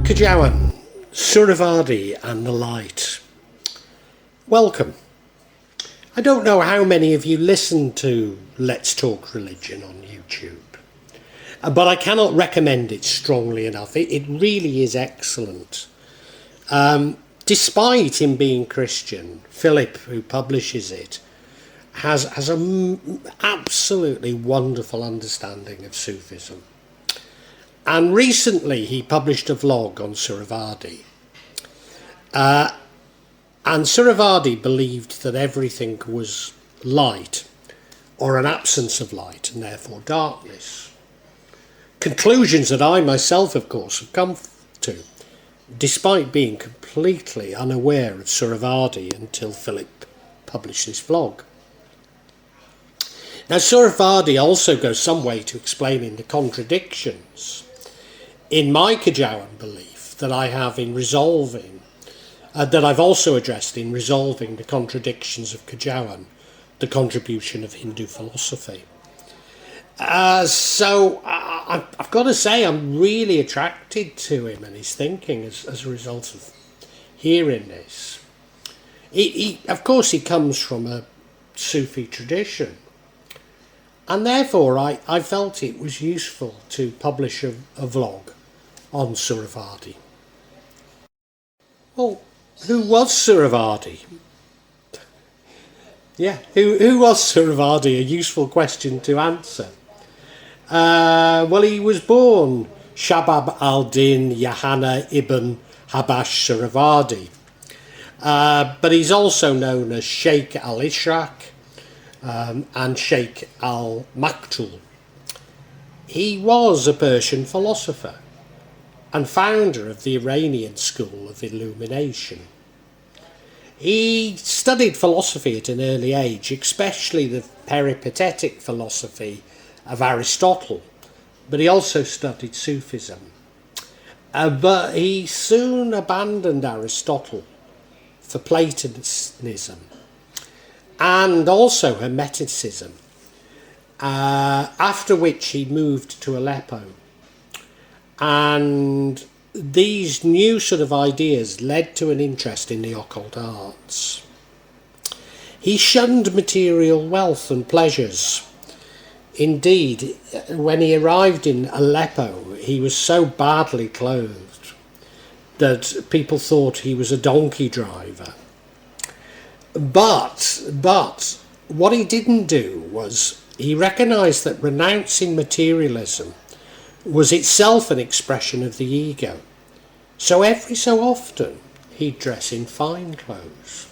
Kejawen, Suhrawardi and the light. Welcome. I don't know how many of you listen to Let's Talk Religion on YouTube, but I cannot recommend it strongly enough. It really is excellent. Despite him being Christian, Philip, who publishes it, has an absolutely wonderful understanding of Sufism. And recently he published a vlog on Suhrawardi. And Suhrawardi believed that everything was light, or an absence of light, and therefore darkness. Conclusions that I myself, of course, have come to, despite being completely unaware of Suhrawardi until Philip published this vlog. Now, Suhrawardi also goes some way to explaining the contradictions in my Kejawen belief that I have in resolving, that I've also addressed in resolving the contradictions of Kejawen, the contribution of Hindu philosophy. So I've got to say I'm really attracted to him and his thinking as a result of hearing this. Of course, he comes from a Sufi tradition, and therefore I felt it was useful to publish a vlog on Suhrawardi. Well, who was Suhrawardi? Yeah, who was Suhrawardi? A useful question to answer. Well, he was born Shahāb al-Dīn Yahya ibn Habash Suhrawardī, but he's also known as Shaikh al-ʿIshraq and Shaikh al-Maqtul. He was a Persian philosopher and founder of the Iranian school of Illumination. He studied philosophy at an early age, especially the peripatetic philosophy of Aristotle, but he also studied Sufism. But he soon abandoned Aristotle for Platonism and also Hermeticism, after which he moved to Aleppo. And these new sort of ideas led to an interest in the occult arts. He shunned material wealth and pleasures. Indeed, when he arrived in Aleppo, he was so badly clothed that people thought he was a donkey driver. But what he didn't do was he recognised that renouncing materialism was itself an expression of the ego. So every so often he'd dress in fine clothes.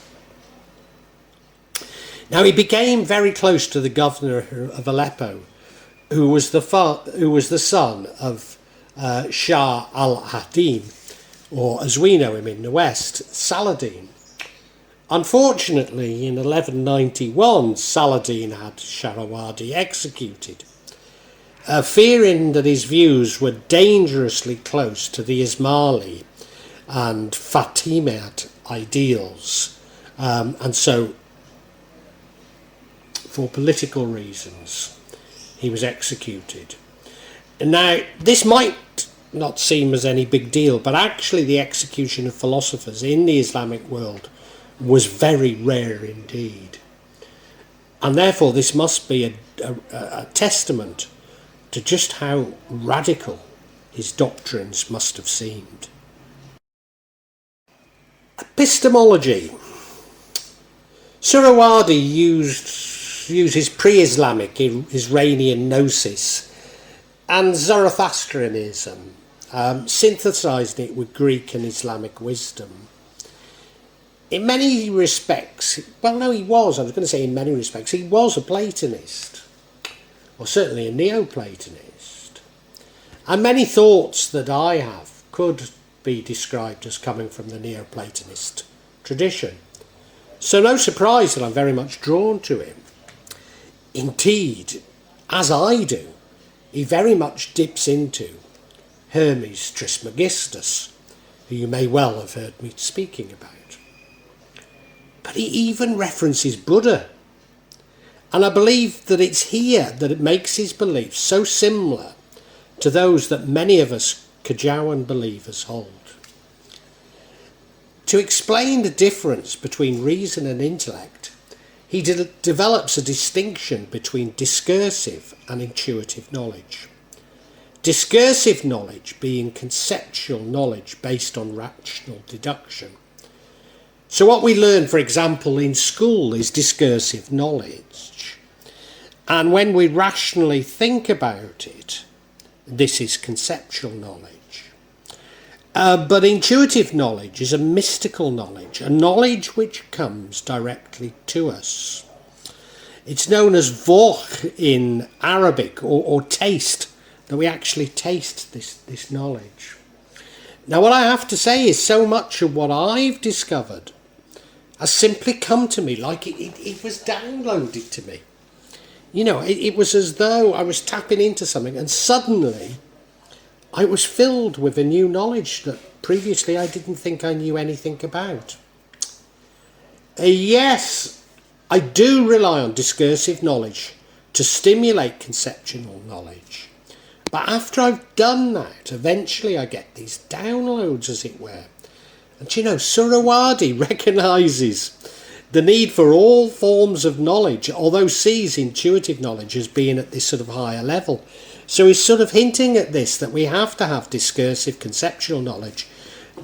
Now he became very close to the governor of Aleppo, who was the son of Shah al-Din, or as we know him in the West, Saladin. Unfortunately, in 1191, Saladin had Suhrawardi executed, fearing that his views were dangerously close to the Ismaili and Fatimid ideals, and so, for political reasons, he was executed. Now, this might not seem as any big deal, but actually the execution of philosophers in the Islamic world was very rare indeed. And therefore this must be a testament to just how radical his doctrines must have seemed. Epistemology. Suhrawardi uses pre-Islamic Iranian gnosis and Zoroastrianism, synthesizing it with Greek and Islamic wisdom. In many respects, well, no, he was a Platonist, or certainly a Neoplatonist. And many thoughts that I have could be described as coming from the Neoplatonist tradition. So no surprise that I'm very much drawn to him. Indeed, as I do, he very much dips into Hermes Trismegistus, who you may well have heard me speaking about. But he even references Buddha. And I believe that it's here that it makes his beliefs so similar to those that many of us Kejawen believers hold. to explain the difference between reason and intellect, he develops a distinction between discursive and intuitive knowledge. Discursive knowledge being conceptual knowledge based on rational deduction. So what we learn, for example, in school is discursive knowledge. And when we rationally think about it, this is conceptual knowledge. But intuitive knowledge is a mystical knowledge, a knowledge which comes directly to us. It's known as vokh in Arabic, or taste, that we actually taste this knowledge. Now what I have to say is so much of what I've discovered has simply come to me like it was downloaded to me. You know, it was as though I was tapping into something and suddenly I was filled with a new knowledge that previously I didn't think I knew anything about. Yes, I do rely on discursive knowledge to stimulate conceptual knowledge. But after I've done that, eventually I get these downloads, as it were. And you know, Suhrawardi recognises the need for all forms of knowledge, although sees intuitive knowledge as being at this sort of higher level. So he's sort of hinting at this, that we have to have discursive conceptual knowledge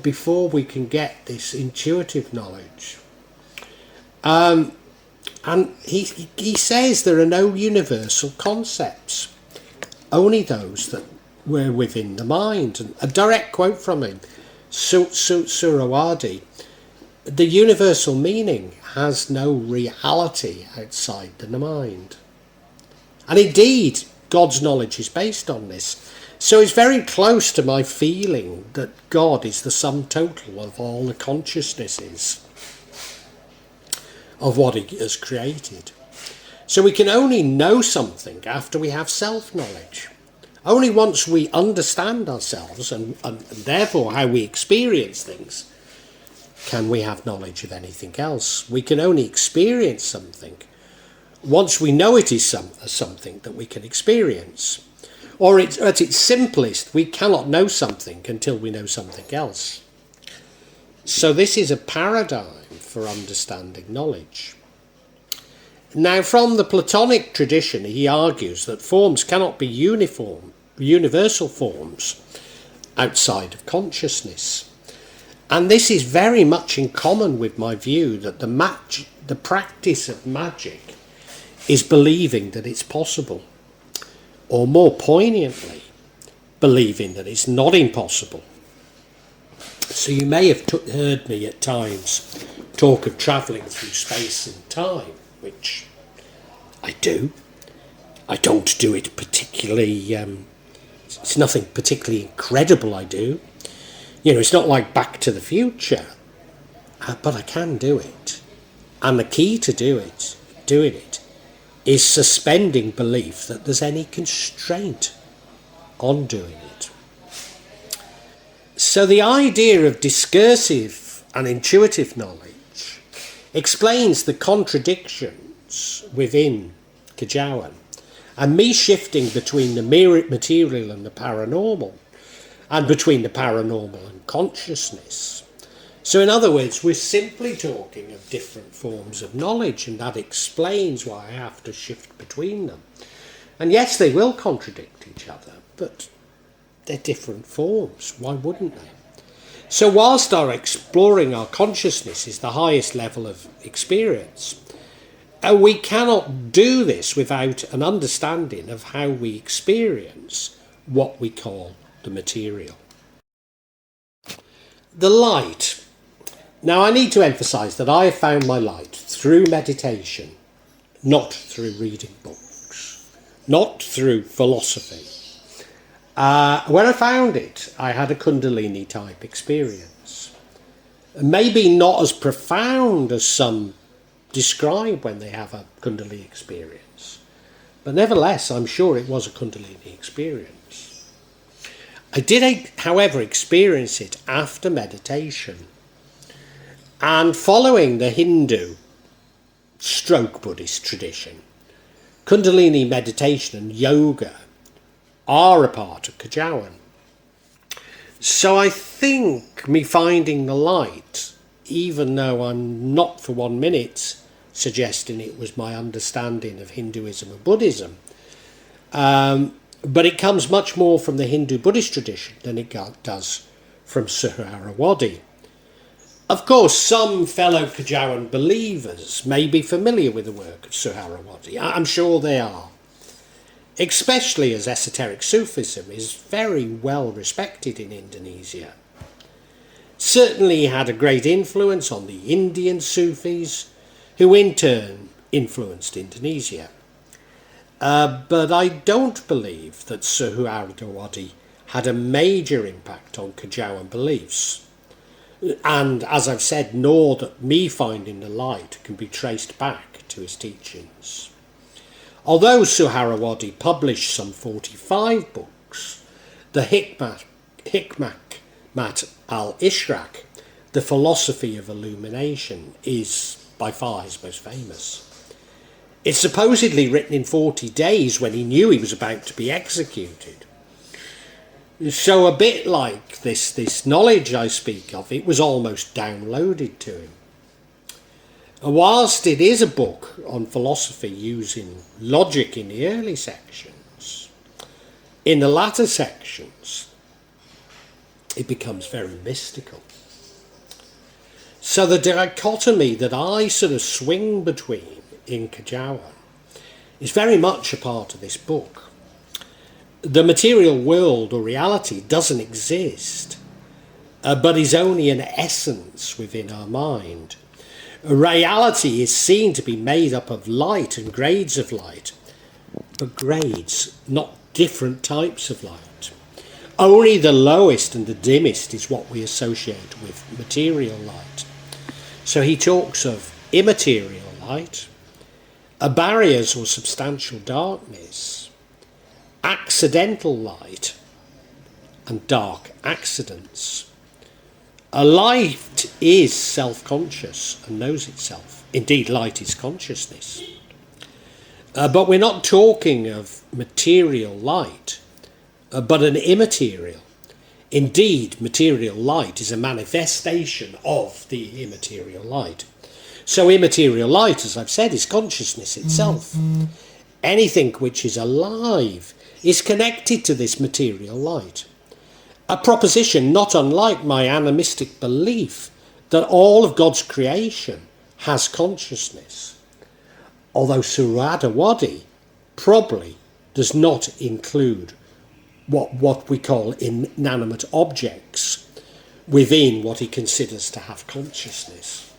before we can get this intuitive knowledge. And he says there are no universal concepts, only those that were within the mind. And a direct quote from him, Suhrawardi: the universal meaning has no reality outside the mind. And indeed, God's knowledge is based on this. So it's very close to my feeling that God is the sum total of all the consciousnesses of what he has created. So we can only know something after we have self-knowledge. Only once we understand ourselves and therefore how we experience things can we have knowledge of anything else. We can only experience something once we know it is something that we can experience. Or at its simplest, we cannot know something until we know something else. So this is a paradigm for understanding knowledge. Now, from the Platonic tradition, he argues that forms cannot be universal forms outside of consciousness. And this is very much in common with my view that the practice of magic is believing that it's possible, or more poignantly, believing that it's not impossible. So you may have heard me at times talk of travelling through space and time, which I do. I don't do it particularly, it's nothing particularly incredible I do. You know, it's not like Back to the Future, but I can do it. And the key to doing it, is suspending belief that there's any constraint on doing it. So the idea of discursive and intuitive knowledge explains the contradictions within Kejawen, and me shifting between the material and the paranormal, and between the paranormal and consciousness. So in other words, we're simply talking of different forms of knowledge, and that explains why I have to shift between them. And yes, they will contradict each other, but they're different forms. Why wouldn't they? So whilst our exploring our consciousness is the highest level of experience, we cannot do this without an understanding of how we experience what we call the material. The light. Now I need to emphasise that I have found my light through meditation, not through reading books, not through philosophy. When I found it, I had a Kundalini type experience. Maybe not as profound as some describe when they have a Kundalini experience, but nevertheless I'm sure it was a Kundalini experience. I did, however, experience it after meditation, and following the Hindu stroke Buddhist tradition, Kundalini meditation and yoga are a part of Kejawen. So I think me finding the light even though I'm not for 1 minute suggesting it was my understanding of Hinduism and Buddhism. But it comes much more from the Hindu-Buddhist tradition than it does from Suhrawardi. Of course, some fellow Kejawen believers may be familiar with the work of Suhrawardi. I'm sure they are, especially as esoteric Sufism is very well respected in Indonesia. Certainly he had a great influence on the Indian Sufis, who in turn influenced Indonesia. But I don't believe that Suhrawardi had a major impact on Kejawen beliefs. And as I've said, nor that me finding the light can be traced back to his teachings. Although Suhrawardi published some 45 books, the Hikmat al-ʿIshraq, the philosophy of illumination, is by far his most famous. It's supposedly written in 40 days when he knew he was about to be executed. So a bit like this knowledge I speak of, it was almost downloaded to him. Whilst it is a book on philosophy using logic in the early sections, in the latter sections it becomes very mystical. So the dichotomy that I sort of swing between in Kejawen is very much a part of this book. The material world or reality doesn't exist, but is only an essence within our mind. Reality is seen to be made up of light and grades of light, but grades, not different types of light. Only the lowest and the dimmest is what we associate with material light. So he talks of immaterial light, barriers or substantial darkness, accidental light, and dark accidents. A light is self-conscious and knows itself. Indeed, light is consciousness. But we're not talking of material light, but an immaterial. Indeed, material light is a manifestation of the immaterial light. So immaterial light, as I've said, is consciousness itself. Anything which is alive is connected to this material light. A proposition not unlike my animistic belief that all of God's creation has consciousness. Although Suhrawardi probably does not include what we call inanimate objects within what he considers to have consciousness.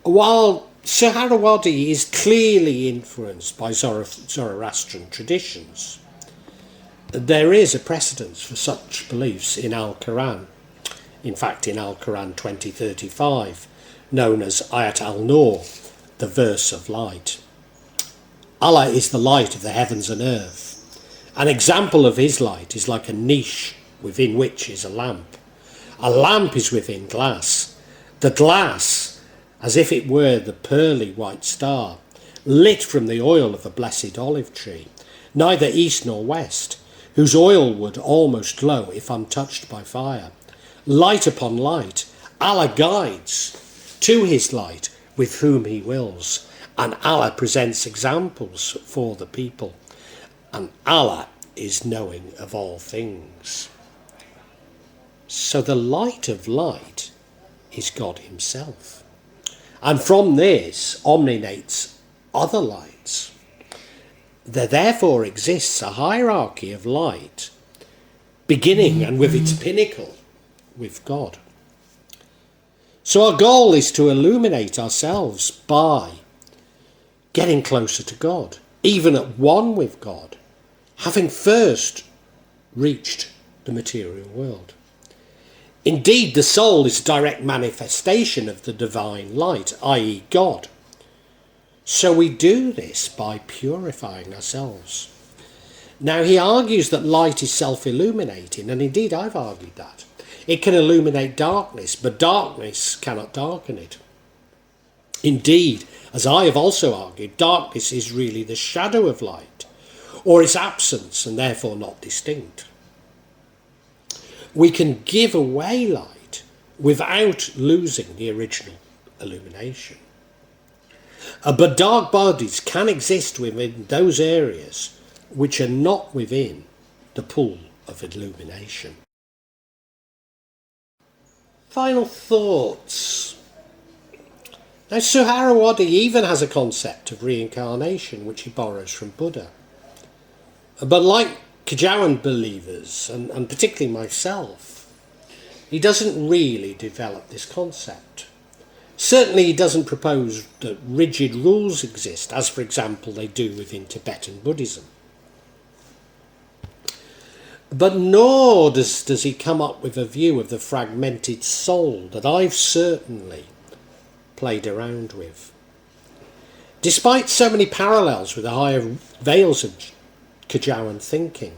While Suhrawardi is clearly influenced by Zoroastrian traditions, there is a precedence for such beliefs in Al-Quran. In fact, in Al-Quran 20:35, known as Ayat al-Nur, the verse of light. Allah is the light of the heavens and earth. An example of his light is like a niche within which is a lamp. A lamp is within glass. The glass, as if it were the pearly white star, lit from the oil of the blessed olive tree, neither east nor west, whose oil would almost glow if untouched by fire. Light upon light, Allah guides to his light with whom he wills, and Allah presents examples for the people, and Allah is knowing of all things. So the light of light is God himself, and from this emanates other lights. There therefore exists a hierarchy of light, beginning and with its pinnacle with God. So our goal is to illuminate ourselves by getting closer to God, even at one with God, having first reached the material world. Indeed, the soul is a direct manifestation of the divine light, i.e. God. So we do this by purifying ourselves. Now he argues that light is self-illuminating, and indeed I've argued that. It can illuminate darkness, but darkness cannot darken it. Indeed, as I have also argued, darkness is really the shadow of light, or its absence, and therefore not distinct. We can give away light without losing the original illumination. But dark bodies can exist within those areas which are not within the pool of illumination. Final thoughts. Now, Suhrawardi even has a concept of reincarnation which he borrows from Buddha. But like Kejawen believers, and particularly myself, he doesn't really develop this concept. Certainly he doesn't propose that rigid rules exist, as for example they do within Tibetan Buddhism. But nor does he come up with a view of the fragmented soul that I've certainly played around with. Despite so many parallels with the higher veils of Kejawen thinking,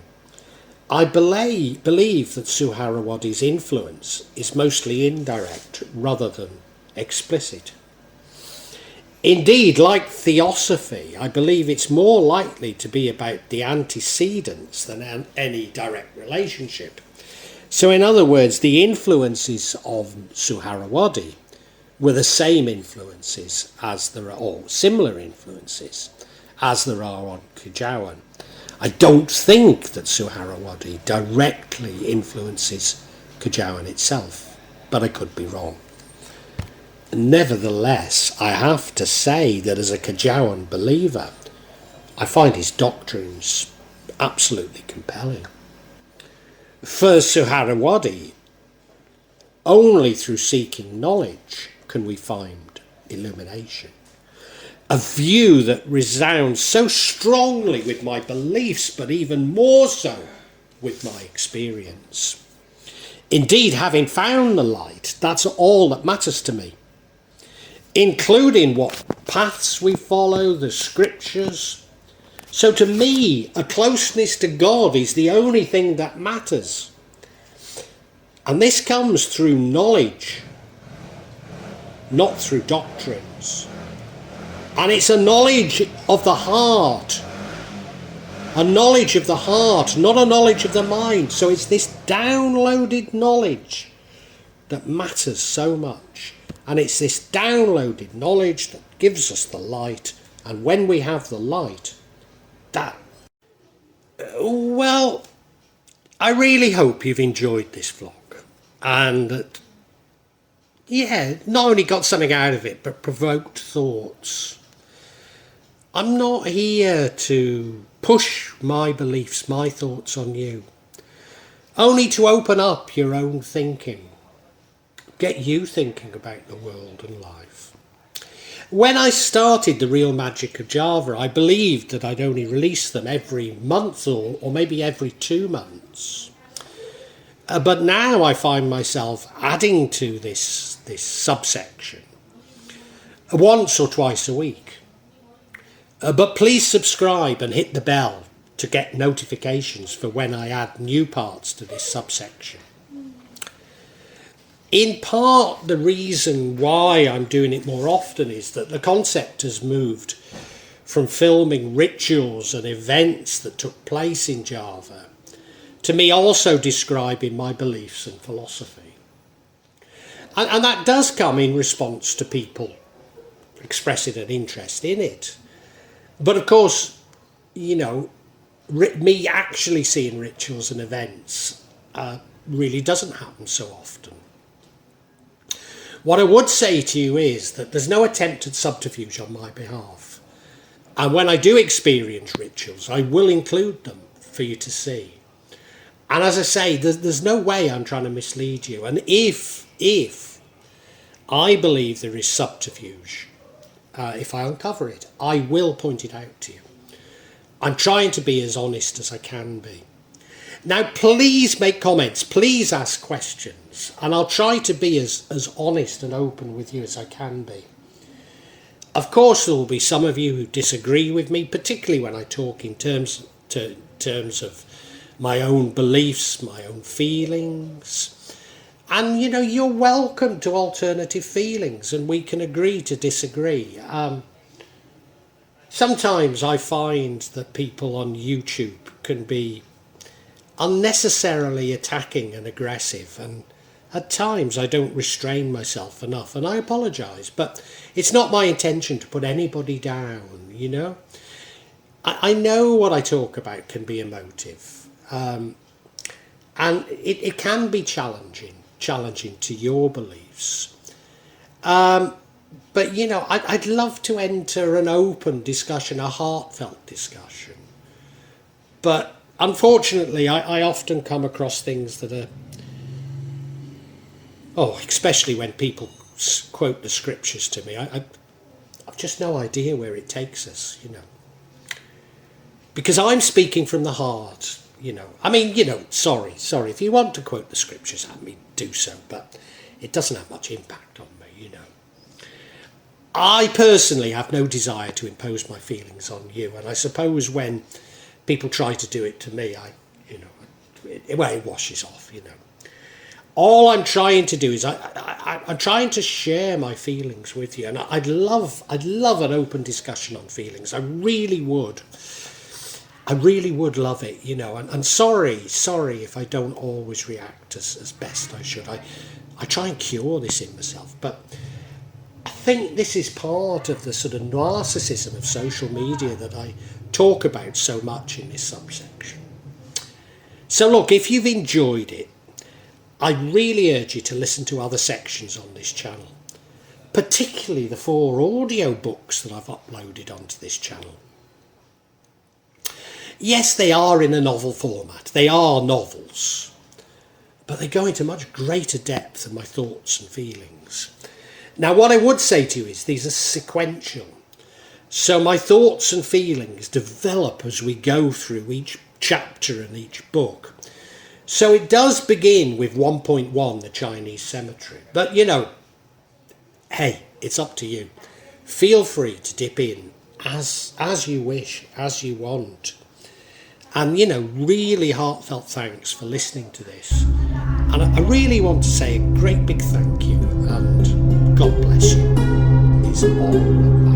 I believe that Suhrawardi's influence is mostly indirect rather than explicit. Indeed, like theosophy, I believe it's more likely to be about the antecedents than any direct relationship. So in other words, the influences of Suhrawardi were the same influences as there are, or similar influences as there are on Kejawen. I don't think that Suhrawardi directly influences Kejawen itself, but I could be wrong. Nevertheless, I have to say that as a Kejawen believer, I find his doctrines absolutely compelling. For Suhrawardi, only through seeking knowledge can we find illumination. A view that resounds so strongly with my beliefs, but even more so with my experience. Indeed, having found the light, that's all that matters to me, including what paths we follow, the scriptures. So to me, a closeness to God is the only thing that matters. And this comes through knowledge, not through doctrines. And it's a knowledge of the heart. A knowledge of the heart, not a knowledge of the mind. So it's this downloaded knowledge that matters so much. And it's this downloaded knowledge that gives us the light. And when we have the light, well, I really hope you've enjoyed this vlog. And that, not only got something out of it, but provoked thoughts. I'm not here to push my beliefs, my thoughts on you. Only to open up your own thinking. Get you thinking about the world and life. When I started The Real Magic of Java, I believed that I'd only release them every month or maybe every 2 months. But now I find myself adding to this subsection once or twice a week. But please subscribe and hit the bell to get notifications for when I add new parts to this subsection. In part, the reason why I'm doing it more often is that the concept has moved from filming rituals and events that took place in Java to me also describing my beliefs and philosophy. And that does come in response to people expressing an interest in it. But of course, me actually seeing rituals and events really doesn't happen so often. What I would say to you is that there's no attempt at subterfuge on my behalf. And when I do experience rituals, I will include them for you to see. And as I say, there's no way I'm trying to mislead you. And if I believe there is subterfuge, if I uncover it, I will point it out to you. I'm trying to be as honest as I can be. Now, please make comments, please ask questions, and I'll try to be as honest and open with you as I can be. Of course, there will be some of you who disagree with me, particularly when I talk in terms of my own beliefs, my own feelings. And, you're welcome to alternative feelings, and we can agree to disagree. Sometimes I find that people on YouTube can be unnecessarily attacking and aggressive, and at times I don't restrain myself enough, and I apologise, but it's not my intention to put anybody down, you know. I know what I talk about can be emotive, and it can be challenging to your beliefs. But, you know, I'd love to enter an open discussion, a heartfelt discussion. But unfortunately, I often come across things that are, especially when people quote the scriptures to me, I've just no idea where it takes us, you know. Because I'm speaking from the heart, you know. I mean, you know, sorry, if you want to quote the scriptures at me, do so, but it doesn't have much impact on me, you know. I personally have no desire to impose my feelings on you, and I suppose when people try to do it to me, it washes off, you know. All I'm trying to do is I'm trying to share my feelings with you, and I'd love an open discussion on feelings. I really would love it, you know. And sorry if I don't always react as best I should. I try and cure this in myself, but I think this is part of the sort of narcissism of social media that I talk about so much in this subsection. So look, if you've enjoyed it, I really urge you to listen to other sections on this channel, particularly the 4 audio books that I've uploaded onto this channel. Yes, they are in a novel format. They are novels, but they go into much greater depth than my thoughts and feelings. Now, what I would say to you is these are sequential. So my thoughts and feelings develop as we go through each chapter and each book. So it does begin with 1.1, the Chinese cemetery. But, you know, hey, it's up to you. Feel free to dip in as you wish, as you want. And, you know, really heartfelt thanks for listening to this. And I really want to say a great big thank you, and God bless you. It's all